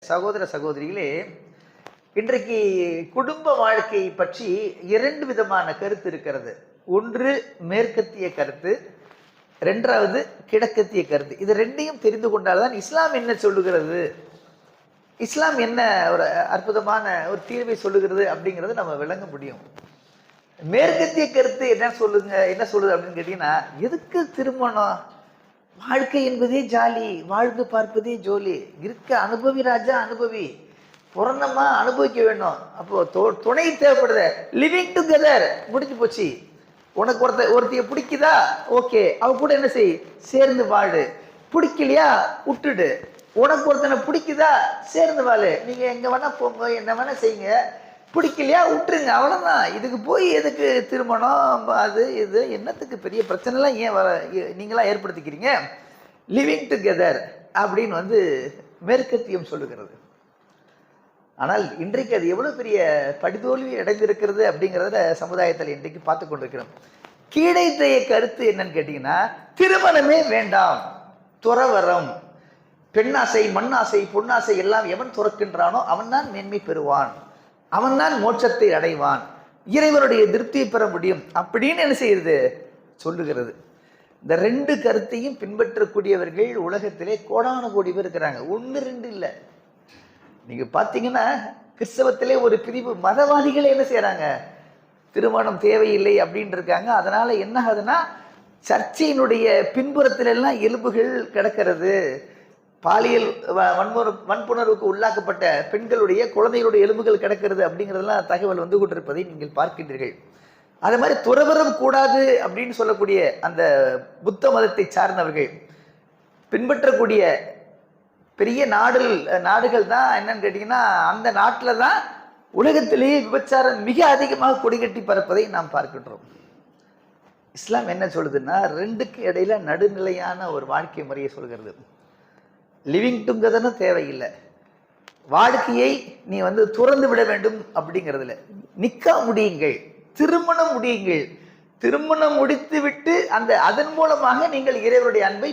சகோதர சகோதரிகளே, இன்றைக்கு குடும்ப வாழ்க்கை பற்றி இரண்டு விதமான கருத்து இருக்கிறது. ஒன்று மேற்கத்திய கருத்து, இரண்டாவது கிழக்கத்திய கருத்து. இது ரெண்டையும் தெரிந்து கொண்டால்தான் இஸ்லாம் என்ன சொல்லுகிறது, இஸ்லாம் என்ன ஒரு அற்புதமான ஒரு தீர்வை சொல்லுகிறது அப்படிங்கிறத நம்ம விளங்க முடியும். மேற்கத்திய கருத்து என்ன சொல்லுது அப்படின்னு கேட்டீங்கன்னா, எதுக்கு திருமணம்? வாழ்க்கை என்பதே ஜாலி, வாழ்ந்து பார்ப்பதே ஜோலி. இருக்க அனுபவி ராஜா, அனுபவி. பிறந்தமா அனுபவிக்க வேணும். அப்போ துணை தேவைப்படுது. லிவிங் டுகெதர் முடிஞ்சு போச்சு. உனக்கு ஒருத்தைய பிடிக்குதா, ஓகே, அவ கூட என்ன செய், சேர்ந்து வாழு. பிடிக்கலையா விட்டுடு. உனக்கு ஒருத்தனை பிடிக்குதா, சேர்ந்து வாழு. நீங்க எங்க வேணா போங்க, என்ன வேணா செய்யுங்க. பிடிக்கலையா விட்டுருங்க, அவ்வளவுதான். இதுக்கு போய் எதுக்கு திருமணம், அது இது என்னத்துக்கு பெரிய பிரச்சனைலாம் ஏன் நீங்களா ஏற்படுத்திக்கிறீங்க? லிவிங் டுகெதர் அப்படின்னு மேற்கத்தியம் சொல்லுகிறது. ஆனால் இன்றைக்கு அது எவ்வளவு பெரிய படிதோல்வி அடைந்திருக்கிறது அப்படிங்கிறத சமுதாயத்தில் இன்றைக்கு பார்த்து கொண்டிருக்கிறோம். கீழைத்தைய கருத்து என்னன்னு கேட்டீங்கன்னா, திருமணமே வேண்டாம், துறவரம், பெண்ணாசை, மண்ணாசை, பொன்னாசை எல்லாம் எவன் துறக்கின்றானோ அவன் தான் மேன்மை பெறுவான், அவன் தான் மோட்சத்தை அடைவான், இறைவனுடைய திருப்தியை பெற முடியும் அப்படின்னு என்ன செய்யுது சொல்லுகிறது. இந்த ரெண்டு கருத்தையும் பின்பற்றக்கூடியவர்கள் உலகத்திலே கோடான கோடி பேர் இருக்கிறாங்க. ஒன்று ரெண்டு இல்லை. நீங்க பாத்தீங்கன்னா கிறிஸ்தவத்திலே ஒரு பிரிவு மதவாதிகளே என்ன செய்யறாங்க, திருமணம் தேவையில்லை அப்படின்னு இருக்காங்க. அதனால என்ன ஆகுதுன்னா, சர்ச்சையினுடைய பின்புறத்தில எல்லாம் எலும்புகள் கிடக்கிறது. பாலியல் வன்புணர்வுக்கு உள்ளாக்கப்பட்ட பெண்களுடைய குழந்தைகளுடைய எலும்புகள் கிடக்கிறது அப்படிங்கிறதெல்லாம் தகவல் கொண்டிருப்பதை நீங்கள் பார்க்கின்றீர்கள். அதே மாதிரி துறவரம் கூடாது அப்படின்னு சொல்லக்கூடிய அந்த புத்த மதத்தை சார்ந்தவர்கள் பின்பற்றக்கூடிய பெரிய நாடுகள் தான் என்னன்னு கேட்டீங்கன்னா, அந்த நாட்டில் தான் உலகத்திலேயே விபச்சாரம் மிக அதிகமாக கொடிகட்டி பறப்பதை நாம் பார்க்கின்றோம். இஸ்லாம் என்ன சொல்லுதுன்னா, ரெண்டுக்கு இடையில நடுநிலையான ஒரு வாழ்க்கை முறையை சொல்கிறது. லிவிங் டுகெதர்னு தேவையில்லை. வாழ்க்கையை நீ துறந்து விட வேண்டும் அப்படிங்கிறதுல நிக்கா முடியுங்கள், திருமணம் முடியுங்கள். திருமணம் முடித்து விட்டு அதன் மூலமாக நீங்கள் இறைவனுடைய அன்பை